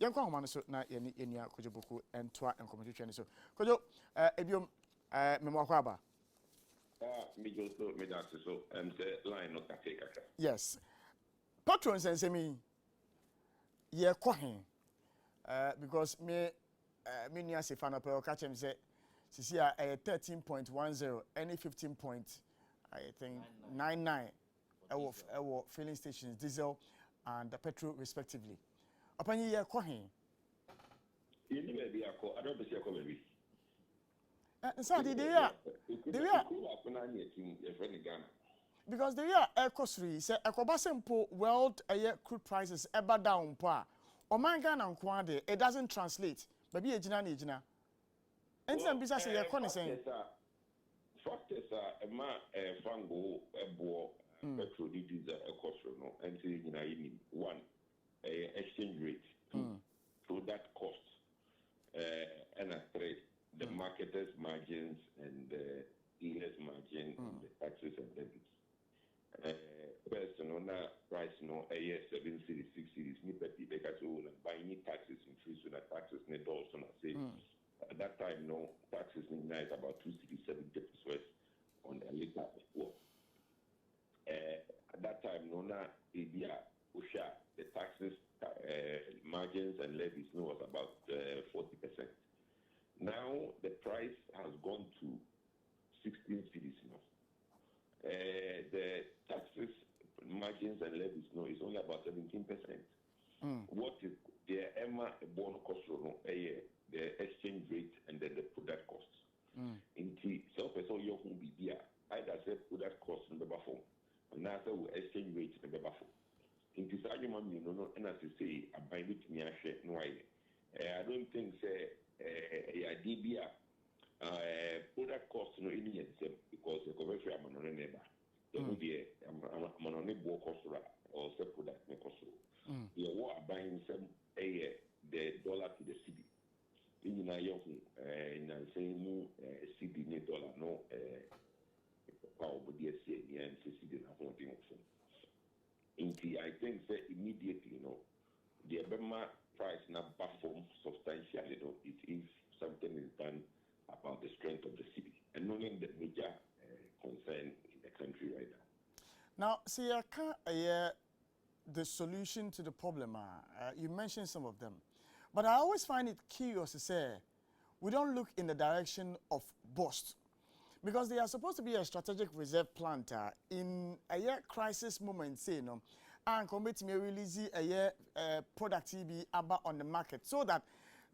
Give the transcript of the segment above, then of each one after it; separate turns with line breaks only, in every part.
Yanko Homano so na yenia Kojo Poku and Twa and competition so. Kojo, ebium memoir.
Me so and the line not take.
Yes. Patrons and me ye kwahin because me nia se fan up catch him say see 13.10 any 15 point I think 99 filling stations diesel and the petrol respectively. Upon ye kwahin
You maybe I don't be maybe.
So they are because they are air costly say ekobasempo world crude prices ever down pa o man Ghana nkwade it doesn't translate baby ejina na ejina ensem bisa say ye say
factors are ma fango ebo petrol diesel cost no and say you know one exchange rate two product cost and a three the marketers margins and the dealers margin and the taxes and levies. First, no price no a year 7 cities, 6 cities, nippety because we buying taxes increase so that taxes need also not say at that time no taxes in night about 2 cities 70 pesos on the liter of war. At that time no na idea usha the taxes margins and levies no was about 40%. Now the price has gone to 16 cities now. The taxes, margins and levies no is only about 17%. What is the Emma born cost the exchange rate and then the product costs. In so person you who be there, either say product cost in the buffer, and now say exchange rate in the buffer. In this argument, you know, and as you say, I buy with me no I don't think say idea product cost no any exam because the commercial am no neighbor. The movie am on nebo cost or say product me cost. You what buying some the dollar to the cedi. In na yo in say mu cedi ni dollar no power but the say and cedi na one thing also. I think say immediately you know the Burma price now perform substantially though if something is done about the strength of the city and knowing the major concern in the country right now.
Now, see, I can't the solution to the problem. You mentioned some of them, but I always find it curious to say we don't look in the direction of bust because they are supposed to be a strategic reserve plant in a year crisis moment. Say no, and commit me release a year product TB about on the market so that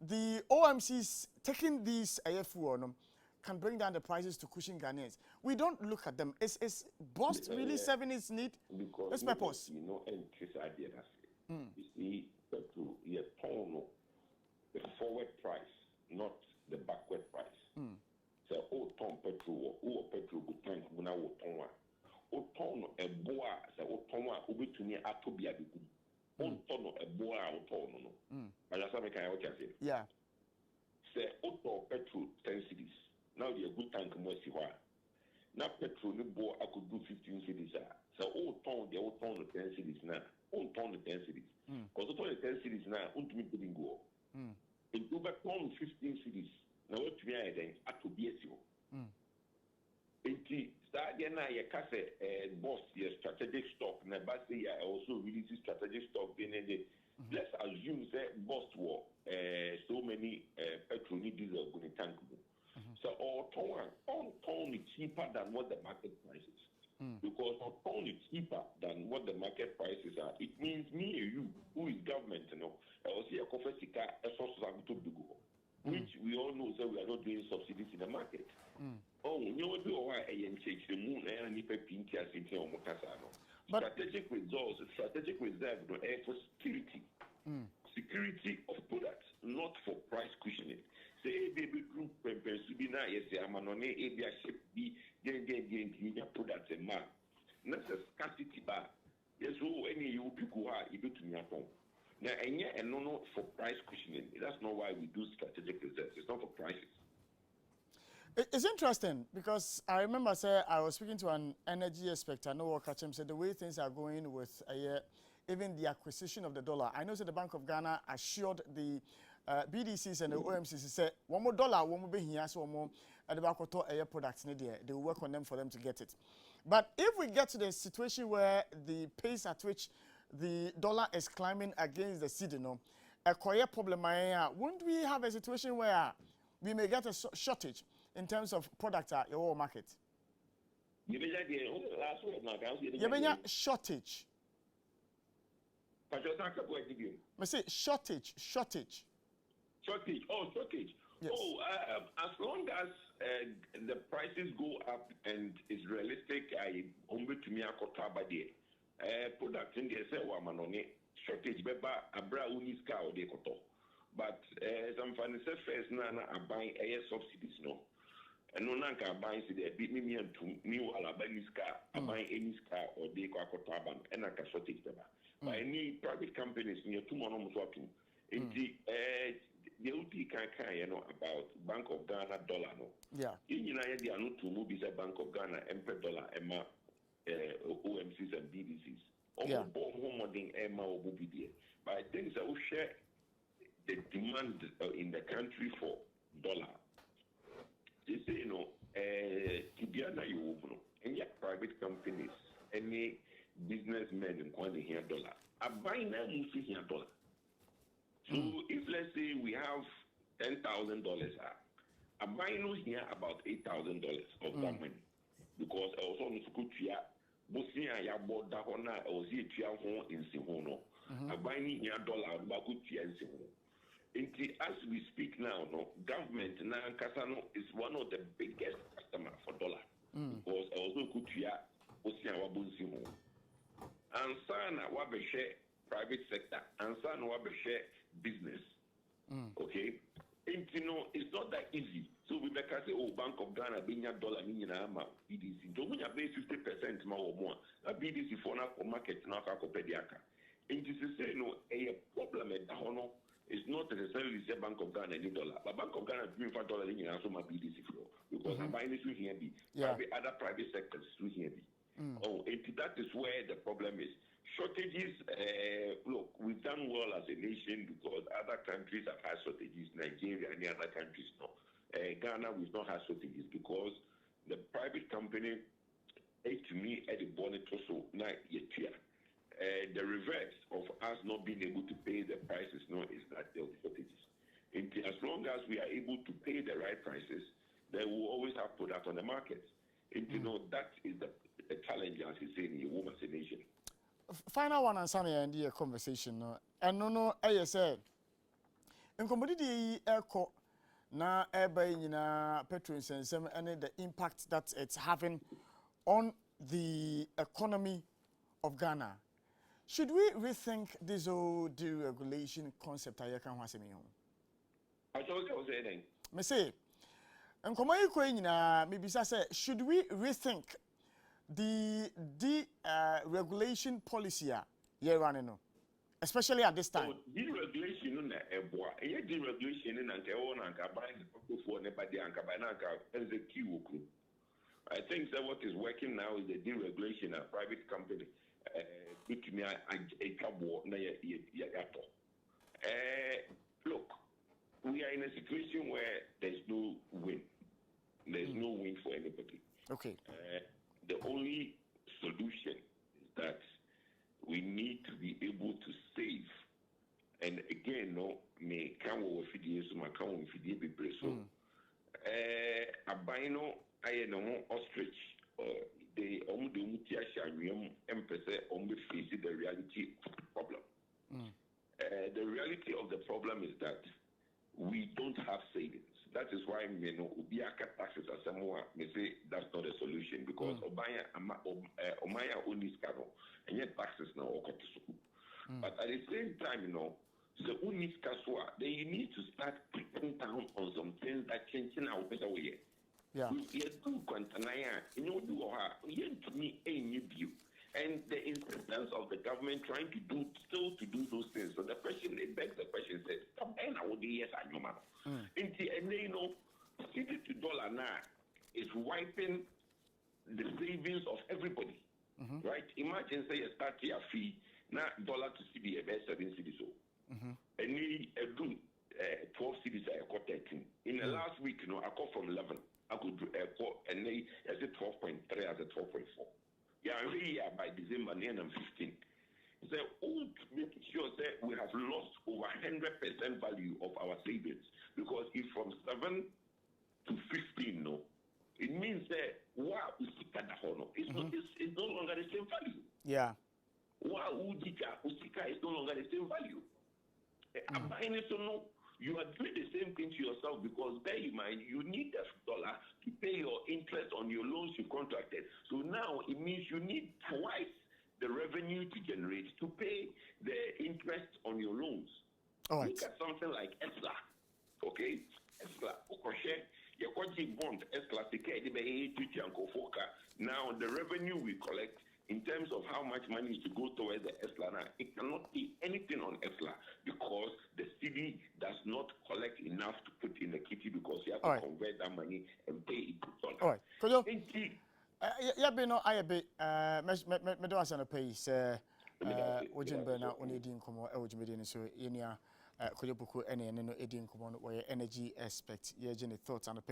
the OMCs taking these AFU can bring down the prices to cushion Ghanaians. We don't look at them. Is bust really serving its need?
Because
its purpose?
You know, and this idea that's you see, petrol, you the forward price, not the backward price. So, ton petrol, or petrol, good tank, now, ton a boa, so ton, ubitunia atobia bigu. Ton a boa, no. But that's what I can say.
Yeah.
Say, auto petrol 10 cities. Now the good tank more see why. Now petrol the boy I could do 15 cities. So the old town the 10 cities now. Old town the 10 cities. Because the 10 cities now, me didn't go. In over 15 cities. Now what we are then at to be a zero. Start again now you can say boss your strategic stock. Now but say also release strategic stock in the let's assume that boss war so many petrol diesel going to tank. So all ton is cheaper than what the market price is. Because all ton is cheaper than what the market prices are. It means me or you, who is government, you know, or see a confessica, a source of to go. Which we all know that we are not doing subsidies in the market. Oh, you know, do why I change the moon and if a pink as in Mokasano. Strategic results, strategic reserve for security. Security of products, not for price cushioning. Say baby group subina yes I'm on a ship be getting products and man. That's a scarcity bar. Yes, so any you people are able to me at home. Now and no for price cushioning. That's not why we do strategic reserves. It's not for prices.
It's interesting because I remember I was speaking to an energy expert. I know what catch him said the way things are going with even the acquisition of the dollar. I know that the Bank of Ghana assured the BDCs and the OMCs say one more dollar, one more be here, so one more at the back of air products. They will work on them for them to get it. But if we get to the situation where the pace at which the dollar is climbing against the cedi, no, a quiet problem, won't we have a situation where we may get a shortage in terms of products at your market?
You
shortage. I say shortage.
Shortage. Oh, shortage.
Yes.
Oh, as long as the prices go up and it's realistic, I only to me product in the shortage beba abra uniska or de koto. But some funny first na buying air subsidies no. And no nanka buying the bit me and to new alabama car, buying any car or de kotaban and a shortage beba. But any private companies near two months or two. In the UT can about Bank of Ghana dollar no.
Yeah.
In United they are not to move is a Bank of Ghana Emperor dollar Emma OMCs and BDCs.
Yeah.
But I think that we share the demand in the country for dollar. They say, Tibiana, you know, any private companies, any businessmen in Kwani here dollar, are buying now here dollar. So if let's say we have $10,000, I'm buying here about $8,000 of that money. Because I also need to go to Bosnia ya border hona or see home in Sihono. I'm buying here dollar about good in Sihono. As we speak now, government Kasano is one of the biggest customers for dollar. Because I also could Bosnia Wabunsiho. And Sana Wabeshe private sector, and Sana Wabeshe business. Okay? It's not that easy. So we can say, Bank of Ghana, being a dollar, BDC. Don't we have 50% more or more? A BDC for now for market, now for Pediaca. And this is saying, a problem at the honor is not necessarily the Bank of Ghana any dollar. But Bank of Ghana is doing $5 in also my BDC flow. Because I'm buying this here, other private sectors through here. That is where the problem is. Shortages, look, we've done well as a nation because other countries have had shortages, Nigeria and the other countries no. Ghana, we've not had shortages because the private company, to me, at the bonnet also, not yet here. The reverse of us not being able to pay the prices no, is that there will be shortages. As long as we are able to pay the right prices, then we will always have product on the market. That is the challenge, as you say, in your woman's nation.
Final one and Sunny and the conversation. And no, I said, in commodity echo na airby in petrol and some and the impact that it's having on the economy of Ghana. Should we rethink this whole deregulation concept? I can't want to say.
I told you I was saying.
Me say, and come on, maybe say, should we rethink the deregulation policy you're running on, especially at this time?
So deregulation in deregulation in I think that what is working now is the deregulation of private company. Look, we are in a situation where there's no win. There's no win for anybody.
Okay.
The only solution is that we need to be able to save. And again, me come with videos, my come with video be so. Abino, I know ostrich. They almost do face the reality of the problem. The reality of the problem is that we don't have savings. That is why Ubiaka taxes are somewhat may say that's not a solution because Omaya only scandal and yet taxes now or But at the same time, the Uniskaswa, they need to start cutting down on some things that changing our better way.
Yeah.
To me a new view. And the insistence of the government trying to do those things. So the question, it begs the question, says, and I would yes, I know, man. And cedi to dollar now is wiping the savings of everybody. Right? Imagine say you start your fee, Now dollar to cedi about 7 cedis so. Any 12 cedis I got 13. In the last week, you know, I got from 11. I could do and they as a 12.3 as a 12.4. Yeah, really by December 9 and 15. So making sure that we have lost over 100% value of our savings because if from 7 to 15, no, it means that wow, it's no longer the same value.
Yeah.
Wow, Usika is no longer the same value. I'm buying it, so no, you are doing the same thing to yourself because bear in mind you need the dollar to pay your interest on your loans you contracted. So now it means you need twice the revenue to generate to pay the interest on your loans.
All right.
Look at something like ESLA. Okay? ESLA, Okoshe, Yakoji bond, ESLA, now the revenue we collect in terms of how much money is to go towards the ESLA now, it cannot be anything on ESLA because the city does not collect enough to put in the kitty because you have to convert that money and pay it to dollar.
All right. Kojo, yeah, be no, I be me do asana pay say Ojin Bernard on Edin Komo Ojimedi so Yenia Kojo Poku ene no Edin Komo no energy aspect. Yeah, Jenny thoughts on the pay.